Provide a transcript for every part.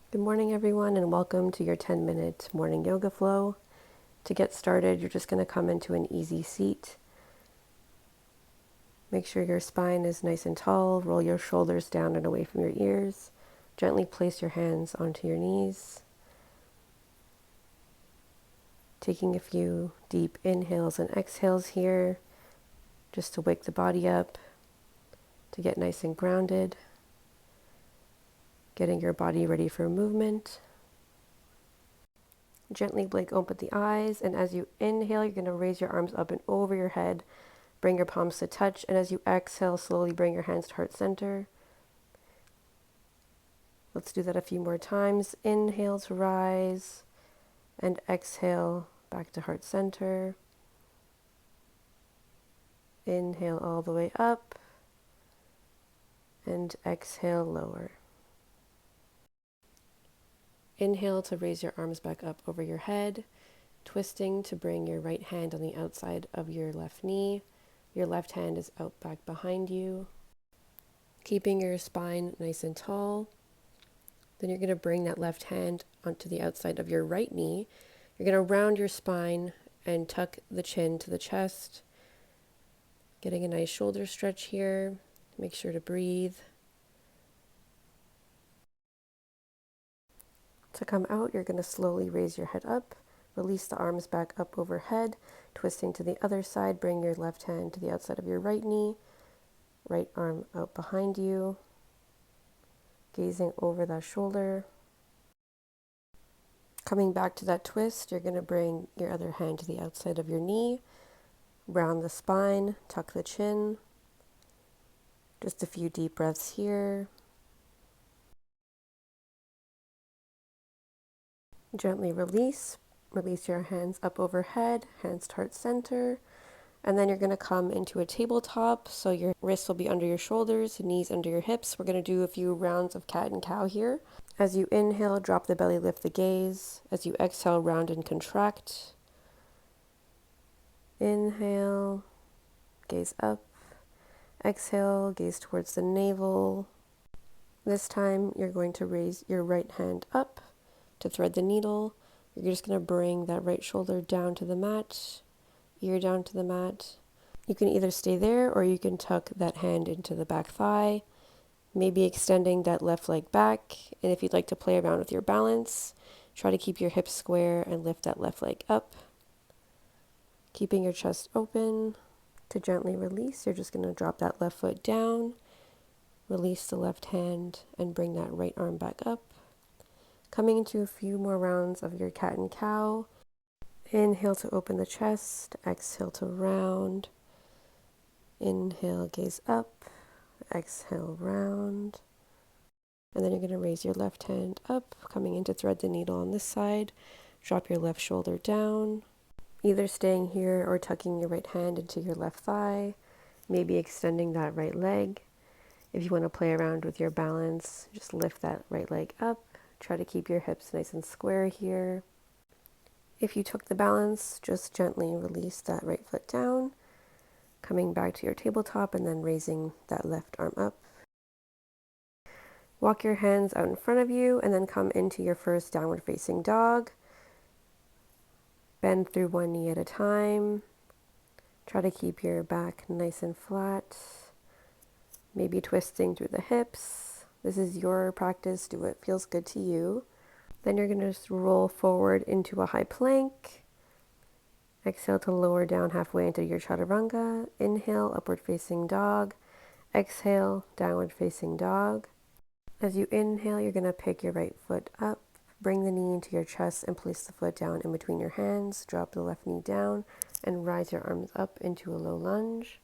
Good morning, everyone, and welcome to your 10-minute morning yoga flow. To get started, you're just going to come into an easy seat. Make sure your spine is nice and tall. Roll your shoulders down and away from your ears. Gently place your hands onto your knees. Taking a few deep inhales and exhales here, just to wake the body up, to get nice and grounded. Getting your body ready for movement. Gently blink open the eyes, and as you inhale, you're going to raise your arms up and over your head. Bring your palms to touch, and as you exhale, slowly bring your hands to heart center. Let's do that a few more times. Inhale to rise, and exhale back to heart center. Inhale all the way up, and exhale lower. Inhale to raise your arms back up over your head, twisting to bring your right hand on the outside of your left knee. Your left hand is out back behind you, keeping your spine nice and tall. Then you're going to bring that left hand onto the outside of your right knee. You're going to round your spine and tuck the chin to the chest. Getting a nice shoulder stretch here. Make sure to breathe. To come out, you're going to slowly raise your head up. Release the arms back up overhead. Twisting to the other side, bring your left hand to the outside of your right knee. Right arm out behind you. Gazing over that shoulder. Coming back to that twist, you're going to bring your other hand to the outside of your knee. Round the spine, tuck the chin. Just a few deep breaths here. Gently release. Release your hands up overhead, hands to heart center. And then you're going to come into a tabletop. So your wrists will be under your shoulders, knees under your hips. We're going to do a few rounds of cat and cow here. As you inhale, drop the belly, lift the gaze. As you exhale, round and contract. Inhale, gaze up. Exhale, gaze towards the navel. This time you're going to raise your right hand up to thread the needle. You're just going to bring that right shoulder down to the mat, ear down to the mat. You can either stay there or you can tuck that hand into the back thigh, maybe extending that left leg back. And if you'd like to play around with your balance, try to keep your hips square and lift that left leg up. Keeping your chest open. To gently release, you're just going to drop that left foot down, release the left hand, and bring that right arm back up. Coming into a few more rounds of your cat and cow. Inhale to open the chest, exhale to round. Inhale, gaze up, exhale, round. And then you're going to raise your left hand up, coming in to thread the needle on this side. Drop your left shoulder down, either staying here or tucking your right hand into your left thigh, maybe extending that right leg. If you want to play around with your balance, just lift that right leg up. Try to keep your hips nice and square here. If you took the balance, just gently release that right foot down, coming back to your tabletop and then raising that left arm up. Walk your hands out in front of you and then come into your first downward facing dog. Bend through one knee at a time. Try to keep your back nice and flat. Maybe twisting through the hips. This is your practice. Do what feels good to you. Then you're going to just roll forward into a high plank. Exhale to lower down halfway into your chaturanga. Inhale, upward facing dog. Exhale, downward facing dog. As you inhale, you're going to pick your right foot up. Bring the knee into your chest and place the foot down in between your hands. Drop the left knee down and rise your arms up into a low lunge.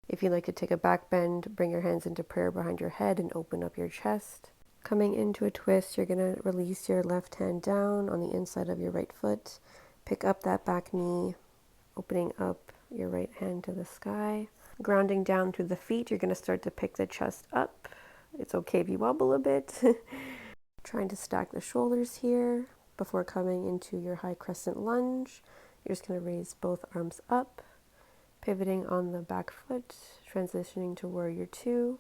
If you'd like to take a back bend, bring your hands into prayer behind your head and open up your chest. Coming into a twist, you're going to release your left hand down on the inside of your right foot. Pick up that back knee, opening up your right hand to the sky. Grounding down through the feet, you're going to start to pick the chest up. It's okay if you wobble a bit. Trying to stack the shoulders here before coming into your high crescent lunge. You're just going to raise both arms up, pivoting on the back foot, transitioning to warrior two,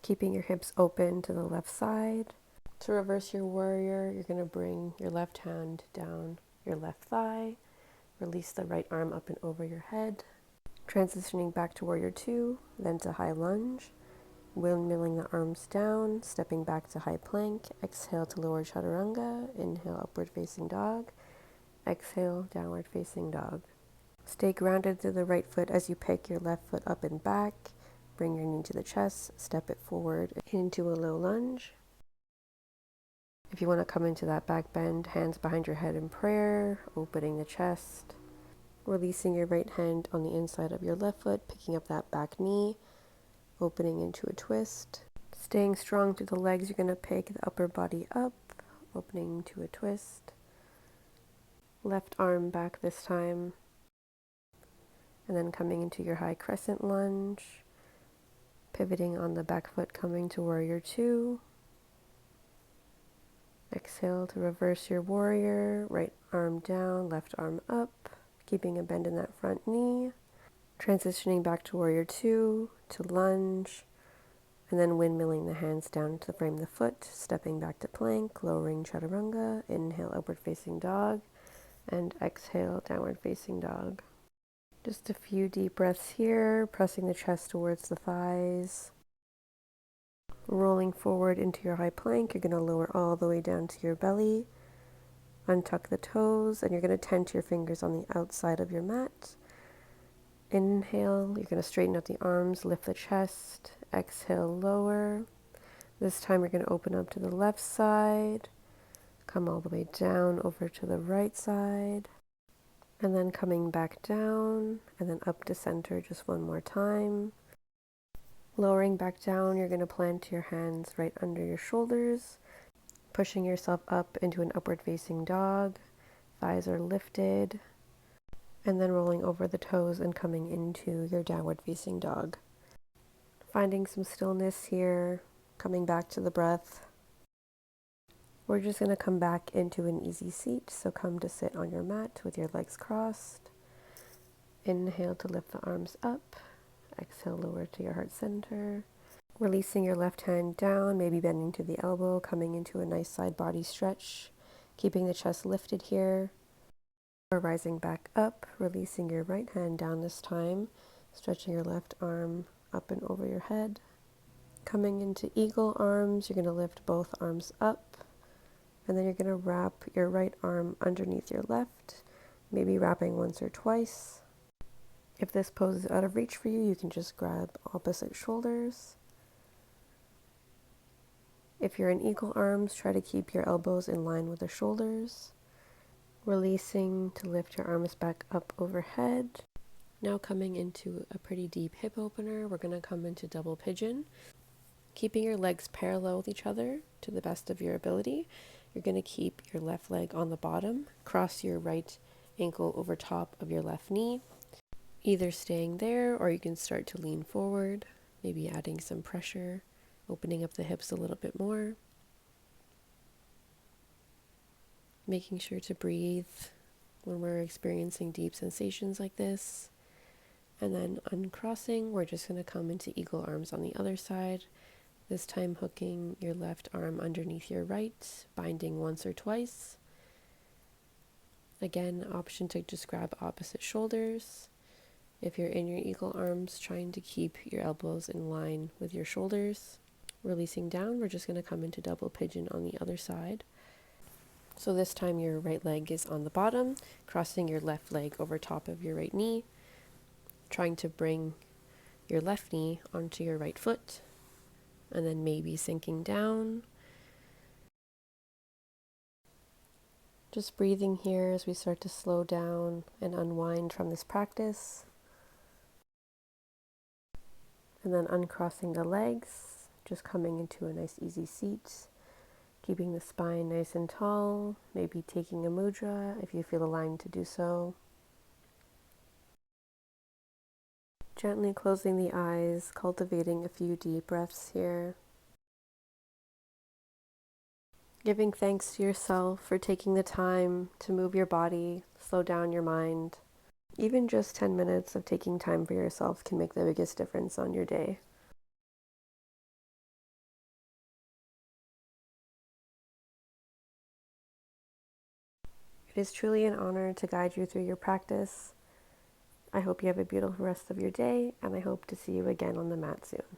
keeping your hips open to the left side. To reverse your warrior, you're going to bring your left hand down your left thigh, release the right arm up and over your head, transitioning back to warrior two, then to high lunge, windmilling the arms down, stepping back to high plank, exhale to lower chaturanga, inhale upward facing dog, exhale downward facing dog. Stay grounded through the right foot as you pick your left foot up and back, bring your knee to the chest, step it forward into a low lunge. If you want to come into that back bend, hands behind your head in prayer, opening the chest, releasing your right hand on the inside of your left foot, picking up that back knee, opening into a twist. Staying strong through the legs, you're going to pick the upper body up, opening to a twist. Left arm back this time. And then coming into your high crescent lunge, pivoting on the back foot, coming to warrior two. Exhale to reverse your warrior, right arm down, left arm up, keeping a bend in that front knee. Transitioning back to warrior two, to lunge, and then windmilling the hands down to frame the foot, stepping back to plank, lowering chaturanga, inhale upward facing dog, and exhale downward facing dog. Just a few deep breaths here, pressing the chest towards the thighs. Rolling forward into your high plank, you're going to lower all the way down to your belly. Untuck the toes, and you're going to tent your fingers on the outside of your mat. Inhale, you're going to straighten out the arms, lift the chest. Exhale, lower. This time you're going to open up to the left side. Come all the way down over to the right side. And then coming back down, and then up to center just one more time. Lowering back down, you're going to plant your hands right under your shoulders, pushing yourself up into an upward facing dog. Thighs are lifted, and then rolling over the toes and coming into your downward facing dog. Finding some stillness here, coming back to the breath. We're just going to come back into an easy seat, so come to sit on your mat with your legs crossed. Inhale to lift the arms up. Exhale, lower to your heart center. Releasing your left hand down, maybe bending to the elbow, coming into a nice side body stretch, keeping the chest lifted here. Or rising back up, releasing your right hand down this time, stretching your left arm up and over your head. Coming into eagle arms, you're going to lift both arms up, and then you're going to wrap your right arm underneath your left, maybe wrapping once or twice. If this pose is out of reach for you, you can just grab opposite shoulders. If you're in eagle arms, try to keep your elbows in line with the shoulders. Releasing to lift your arms back up overhead. Now coming into a pretty deep hip opener, we're going to come into double pigeon. Keeping your legs parallel with each other to the best of your ability. You're going to keep your left leg on the bottom, cross your right ankle over top of your left knee. Either staying there, or you can start to lean forward, maybe adding some pressure, opening up the hips a little bit more. Making sure to breathe when we're experiencing deep sensations like this. And then uncrossing, we're just going to come into eagle arms on the other side. This time hooking your left arm underneath your right, binding once or twice. Again, option to just grab opposite shoulders. If you're in your eagle arms, trying to keep your elbows in line with your shoulders. Releasing down, we're just going to come into double pigeon on the other side. So this time your right leg is on the bottom, crossing your left leg over top of your right knee, trying to bring your left knee onto your right foot, and then maybe sinking down. Just breathing here as we start to slow down and unwind from this practice. And then uncrossing the legs, just coming into a nice easy seat, keeping the spine nice and tall, maybe taking a mudra if you feel aligned to do so. Gently closing the eyes, cultivating a few deep breaths here. Giving thanks to yourself for taking the time to move your body, slow down your mind. Even just 10 minutes of taking time for yourself can make the biggest difference on your day. It is truly an honor to guide you through your practice. I hope you have a beautiful rest of your day, and I hope to see you again on the mat soon.